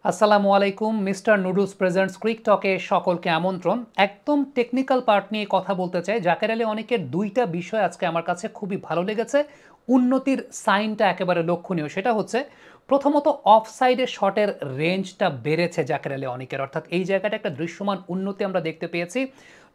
আসসালামু আলাইকুম। Mister noodles presents quick টকে সকলকে আমন্ত্রণ। একদম টেকনিক্যাল পার্ট নিয়ে কথা বলতে চাই। জাকের আলী অনেকের দুইটা বিষয় আজকে আমার কাছে খুবই ভালো লেগেছে। উন্নতির সাইনটা একেবারে লক্ষণীয়। সেটা হচ্ছে প্রথমত অফ সাইডের শটের রেঞ্জটা বেড়েছে জাকের আলী অনেকের, অর্থাৎ এই জায়গাটা একটা দৃশ্যমান উন্নতি আমরা দেখতে পেয়েছি।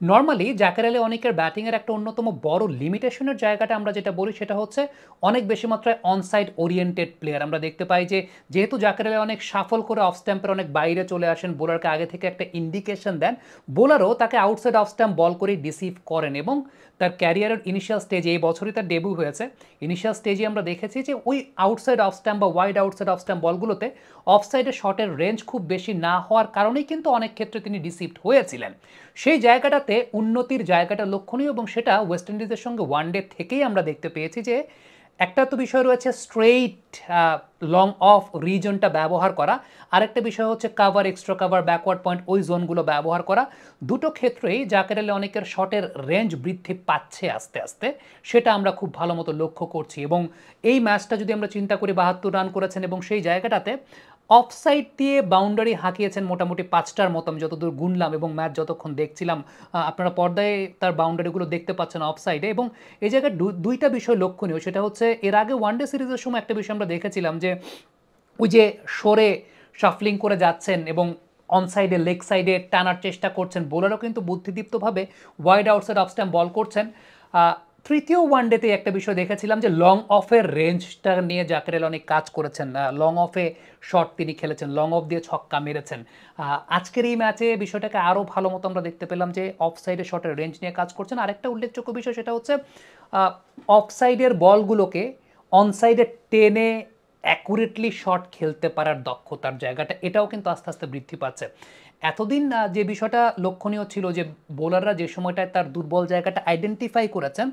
নর্মালি জাকের আলী অনেকের ব্যাটিংয়ের একটা অন্যতম বড় লিমিটেশনের জায়গাটা আমরা যেটা বলি সেটা হচ্ছে অনেক বেশি মাত্রায় অনসাইড ওরিয়েন্টেড প্লেয়ার। আমরা দেখতে পাই যে যেহেতু জাকের আলী অনেক সাফল করে অফ স্ট্যাম্পের অনেক বাইরে চলে আসেন, বোলারকে আগে থেকে একটা ইন্ডিকেশন দেন, বোলারও তাকে আউটসাইড অফ স্ট্যাম্প বল করে ডিসিভ করেন এবং তার ক্যারিয়ারের ইনিশিয়াল স্টেজে, এই বছরই তার ডেবিউ হয়েছে, ইনিশিয়াল স্টেজে আমরা দেখেছি যে ওই আউটসাইড অফ স্ট্যাম্প বা ওয়াইড আউটসাইড অফ স্ট্যাম্প বলগুলোতে অফসাইডে শটের রেঞ্জ খুব বেশি না হওয়ার কারণেই কিন্তু অনেক ক্ষেত্রে তিনি ডিসিভড হয়েছিলেন। সেই জায়গাটাতে উন্নতির জায়গাটা লক্ষণীয় এবং সেটা ওয়েস্ট ইন্ডিজের সঙ্গে ওয়ানডে থেকেই আমরা দেখতে পেয়েছি যে একটা তো বিষয় রয়েছে স্ট্রেইট লং অফ রিজনটা ব্যবহার করা, আরেকটা বিষয় হচ্ছে cover, extra cover, backward point, ওই জোনগুলো ব্যবহার করা। দুটো ক্ষেত্রেই জাকের আলী অনেকের শটের রেঞ্জ বৃদ্ধি পাচ্ছে আস্তে আস্তে, সেটা আমরা খুব ভালো মতো লক্ষ্য করছি। এবং এই ম্যাচটা যদি আমরা চিন্তা করি ৭২ রান করেছেন এবং সেই জায়গাটাতে অফসাইড দিয়ে বাউন্ডারি হাঁকিয়েছেন মোটামুটি ৫টার মতো, আমি যতদূর গুনলাম এবং ম্যাচ যতক্ষণ দেখছিলাম। আপনারা পর্দায় তার বাউন্ডারিগুলো দেখতে পাচ্ছেন অফসাইডে। এবং এই জায়গায় দুইটা বিষয় লক্ষণীয়, সেটা হচ্ছে এর আগে ওয়ানডে সিরিজের সময় একটা বিষয় আমরা দেখেছিলাম যে ওই যে সরে শাফলিং করে যাচ্ছেন এবং অনসাইডে লেগ সাইডে টানার চেষ্টা করছেন, বোলারও কিন্তু বুদ্ধিদীপ্তভাবে ওয়াইড আউটসাইড অফ স্ট্যাম্প বল করছেন। তৃতীয় ওয়ানডেতে একটা বিষয় দেখেছিলাম যে লং অফের রেঞ্জটা নিয়ে জাকের আলী অনেক কাজ করেছেন, লং অফে শট তিনি খেলেছেন, লং অফ দিয়ে ছক্কা মেরেছেন। আজকের এই ম্যাচে বিষয়টাকে আরও ভালো মতো আমরা দেখতে পেলাম যে অফ সাইডে শটের রেঞ্জ নিয়ে কাজ করছেন। আরেকটা উল্লেখযোগ্য বিষয় সেটা হচ্ছে অফ সাইডের বলগুলোকে অনসাইডে টেনে অ্যাকুরেটলি শট খেলতে পারার দক্ষতার জায়গাটা, এটাও কিন্তু আস্তে আস্তে বৃদ্ধি পাচ্ছে। এতদিন যে বিষয়টা লক্ষণীয় ছিল যে বোলাররা যে সময়টায় তার দুর্বল জায়গাটা আইডেন্টিফাই করেছেন,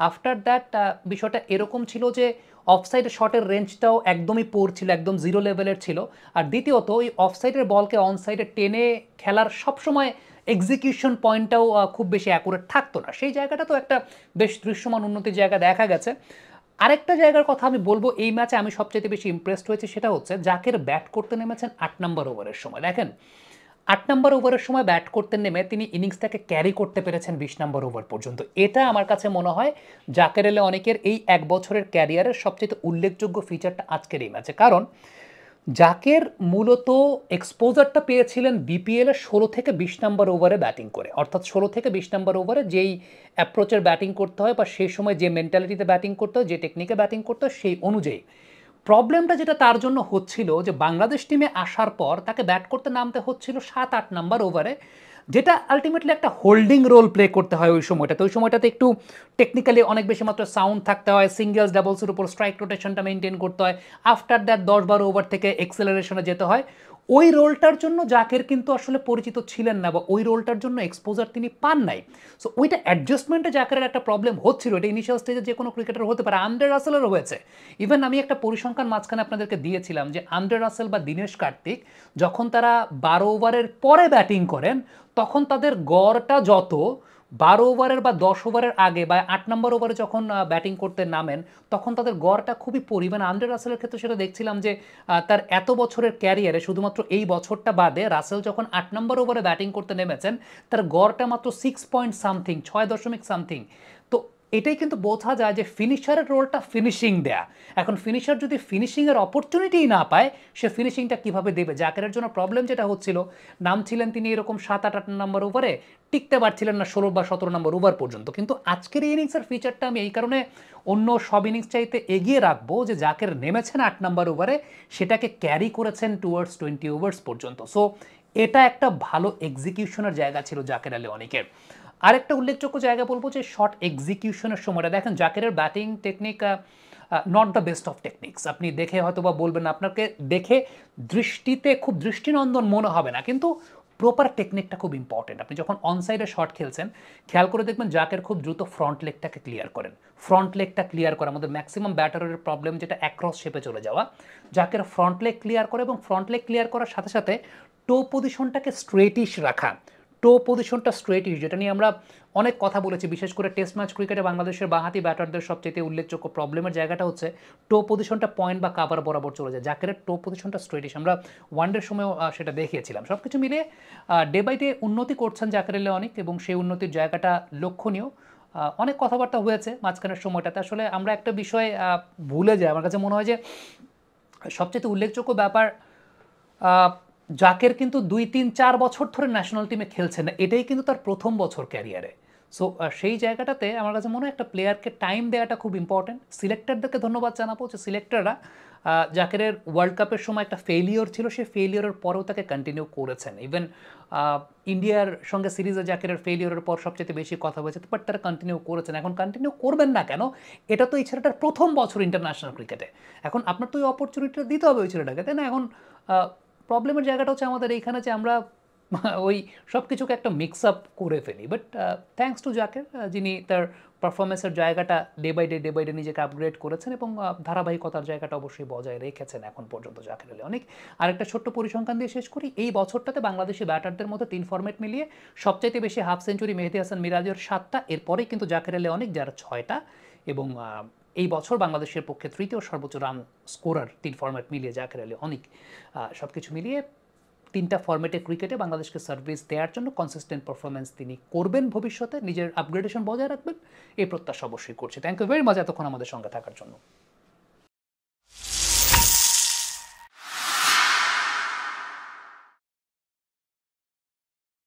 আফটার দ্যাট বিষয়টা এরকম ছিল যে অফসাইড শটের রেঞ্জটাও একদমই পোর ছিল, একদম জিরো লেভেলের ছিল। আর দ্বিতীয়ত ওই অফসাইডের বলকে অনসাইডে টেনে খেলার সবসময় এক্সিকিউশন পয়েন্টটাও খুব বেশি অ্যাকুরেট থাকতো না। সেই জায়গাটা তো একটা বেশ দৃশ্যমান উন্নতির জায়গা দেখা গেছে। আরেকটা জায়গার কথা আমি বলবো, এই ম্যাচে আমি সবচেয়ে বেশি ইমপ্রেসড হয়েছে সেটা হচ্ছে জাকের ব্যাট করতে নেমেছেন ৮ নম্বর ওভারের সময়। দেখেন ৮ নম্বর ওভারের সময় ব্যাট করতে নেমে তিনি ইনিংসটাকে ক্যারি করতে পেরেছেন ২০ নম্বর ওভার পর্যন্ত। এটা আমার কাছে মনে হয় জাকের আলী অনেকের এই এক বছরের ক্যারিয়ারের সবচেয়ে উল্লেখযোগ্য ফিচারটা আজকের এই ম্যাচে। কারণ জাকের মূলত এক্সপোজারটা পেয়েছিলেন বিপিএলের ১৬ থেকে ২০ নম্বর ওভারে ব্যাটিং করে, অর্থাৎ ১৬ থেকে ২০ নম্বর ওভারে যেই অ্যাপ্রোচের ব্যাটিং করতে হয় বা সেই সময় যে মেন্টালিটিতে ব্যাটিং করতে হয়, যে টেকনিকে ব্যাটিং করতে হয়, সেই অনুযায়ী। প্রবলেমটা যেটা তার জন্য হচ্ছিল যে বাংলাদেশ টিমে আসার পর তাকে ব্যাট করতে নামতে হচ্ছিল ৭-৮ নম্বর ওভারে, যেটা আলটিমেটলি একটা হোল্ডিং রোল প্লে করতে হয় ওই সময়টাতে। ওই সময়টাতে একটু টেকনিক্যালি অনেক বেশি মাত্র সাউন্ড থাকতে হয়, সিঙ্গেলস ডাবলসের উপর স্ট্রাইক রোটেশনটা মেনটেন করতে হয়, আফটার দ্যাট ১০-১২ ওভার থেকে এক্সেলারেশনে যেতে হয়। ওই রোলটার জন্য জাকের কিন্তু আসলে পরিচিত ছিলেন না বা ওই রোলটার জন্য এক্সপোজার তিনি পান নাই। সো ওইটা অ্যাডজাস্টমেন্টে জাকেরের একটা প্রবলেম হচ্ছিল। এটা ইনিশিয়াল স্টেজে যে কোনো ক্রিকেটার হতে পারে, আন্দ্রে রাসেলেরও হয়েছে। ইভেন আমি একটা পরিসংখ্যান মাঝখানে আপনাদেরকে দিয়েছিলাম যে আন্দ্রে রাসেল বা দীনেশ কার্তিক যখন তারা ১২ ওভারের পরে ব্যাটিং করেন তখন তাদের গড়টা যত ১২ ওভারের বা ১০ ওভারের আগে বা ৮ নম্বর ওভারে যখন ব্যাটিং করতে নামেন তখন তাদের গড়টা খুবই পরিমাণ। আন্দ্রে রাসেলের ক্ষেত্রে সেটা দেখছিলাম যে তার এত বছরের ক্যারিয়ারে শুধুমাত্র এই বছরটা বাদে রাসেল যখন ৮ নম্বর ওভারে ব্যাটিং করতে নেমেছেন তার গড়টা মাত্র 6 পয়েন্ট সামথিং, ৬ সামথিং। তো এটাই কিন্তু বোঝা যায় যে ফিনিশারের রোলটা ফিনিশিং দেয়া। এখন ফিনিশার যদি ফিনিশিংয়ের অপরচুনিটিই না পায় সে ফিনিশিংটা কিভাবে দেবে? জাকেরের জন্য প্রবলেম যেটা হচ্ছিল, নামছিলেন তিনি এরকম ৭-৮ নম্বর ওভারে, টিকতে পারছিলেন না ১৬ বা ১৭ নম্বর ওভার পর্যন্ত। কিন্তু আজকের এই ইনিংসের ফিচারটা আমি এই কারণে অন্য সব ইনিংস চাইতে এগিয়ে রাখবো যে জাকের নেমেছেন ৮ নম্বর ওভারে, সেটাকে ক্যারি করেছেন টুয়ার্ডস 20 ওভার্স পর্যন্ত। সো এটা একটা ভালো এক্সিকিউশনের জায়গা ছিল জাকের আলী অনেকের। আরেকটা উল্লেখযোগ্য জায়গা বলবো যে শর্ট এক্সিকিউশনের সময়টা দেখেন জাকেরের batting technique not the best of techniques. আপনি দেখে হয়তো বা বলবেন, আপনাকে দেখে দৃষ্টিতে খুব দৃষ্টিনন্দন মনে হবে না, কিন্তু প্রপার টেকনিকটা খুব ইম্পর্টেন্ট। আপনি যখন অনসাইডে শট খেলছেন খেয়াল করে দেখবেন জাকের খুব দ্রুত ফ্রন্ট লেগটাকে ক্লিয়ার করেন। ফ্রন্ট লেগটা ক্লিয়ার করা আমাদের ম্যাক্সিমাম ব্যাটারের প্রবলেম, যেটা অ্যাক্রস শেপে চলে যাওয়া। জাকের ফ্রন্ট লেগ ক্লিয়ার করে এবং ফ্রন্ট লেগ ক্লিয়ার করার সাথে সাথে টো পজিশনটাকে স্ট্রেটিশ রাখা। টো পজিশনটা স্ট্রেট ইস্যু, যেটা নিয়ে আমরা অনেক কথা বলেছি, বিশেষ করে টেস্ট ম্যাচ ক্রিকেটে বাংলাদেশের বাঁহাতি ব্যাটারদের সবচেয়ে উল্লেখযোগ্য প্রবলেমের জায়গাটা হচ্ছে টো পজিশনটা পয়েন্ট বা কাভার বরাবর চলে যায়। জাকেরের টো পজিশনটা স্ট্রেট ইস্যু, আমরা ওয়ানডের সময়ও সেটা দেখিয়েছিলাম। সব কিছু মিলিয়ে ডে বাই ডে উন্নতি করছেন জাকের আলী অনেক, এবং সেই উন্নতির জায়গাটা লক্ষণীয়। অনেক কথাবার্তা হয়েছে মাঝখানের সময়টাতে, আসলে আমরা একটা বিষয় ভুলে যাই। আমার কাছে মনে হয় যে সবচেয়ে উল্লেখযোগ্য ব্যাপার, জাকের কিন্তু 2-3-4 বছর ধরে ন্যাশনাল টিমে খেলছেন না, এটাই কিন্তু তার প্রথম বছর ক্যারিয়ারে। সো সেই জায়গাটাতে আমার কাছে মনে হয় একটা প্লেয়ারকে টাইম দেওয়াটা খুব ইম্পর্টেন্ট। সিলেক্টরদেরকে ধন্যবাদ জানাবো যে সিলেক্টররা জাকেরের ওয়ার্ল্ড কাপের সময় একটা ফেলিওর ছিল, সেই ফেলিওরের পরেও তাকে কন্টিনিউ করেছেন। ইভেন ইন্ডিয়ার সঙ্গে সিরিজে জাকেরের ফেলিওরের পর সবচেয়ে বেশি কথা হয়েছে, বাট তারা কন্টিনিউ করেছেন। এখন কন্টিনিউ করবেন না কেন? এটা তো এই ছেলেটার প্রথম বছর ইন্টারন্যাশনাল ক্রিকেটে। এখন আপনার তো ওই অপরচুনিটিটা দিতে হবে ওই ছেলেটাকে, তাই না? এখন প্রবলেমের জায়গাটা হচ্ছে আমাদের এইখানে যে আমরা ওই সব কিছুকে একটা মিক্স আপ করে ফেলি। বাট থ্যাঙ্কস টু জাকের, যিনি তার পারফরমেন্সের জায়গাটা ডে বাই ডে নিজেকে আপগ্রেড করেছেন, এবং ধারাবাহিকতার জায়গাটা অবশ্যই বজায় রেখেছেন এখন পর্যন্ত জাকের আলী অনেক। আরেকটা ছোট্ট পরিসংখ্যান দিয়ে শেষ করি। এই বছরটাতে বাংলাদেশি ব্যাটারদের মধ্যে 3 ফরম্যাট মিলিয়ে সবচাইতে বেশি হাফ সেঞ্চুরি মেহেদী হাসান মিরাজের 7টা, এরপরেই কিন্তু জাকের আলী অনেক, যার 6টা, এবং এই বছর বাংলাদেশের পক্ষে তৃতীয় সর্বোচ্চ রান স্কোরার 3 ফরম্যাট মিলিয়ে জাকের আলী অনেক। সব কিছু মিলিয়ে 3টা ফরম্যাটে ক্রিকেটে বাংলাদেশকে সার্ভিস দেওয়ার জন্য কনসিস্টেন্ট পারফরমেন্স তিনি করবেন, ভবিষ্যতে নিজের আপগ্রেডেশন বজায় রাখবেন, এই প্রত্যাশা অবশ্যই করছি। থ্যাংক ইউ ভেরি মাচ এতক্ষণ আমাদের সঙ্গে থাকার জন্য।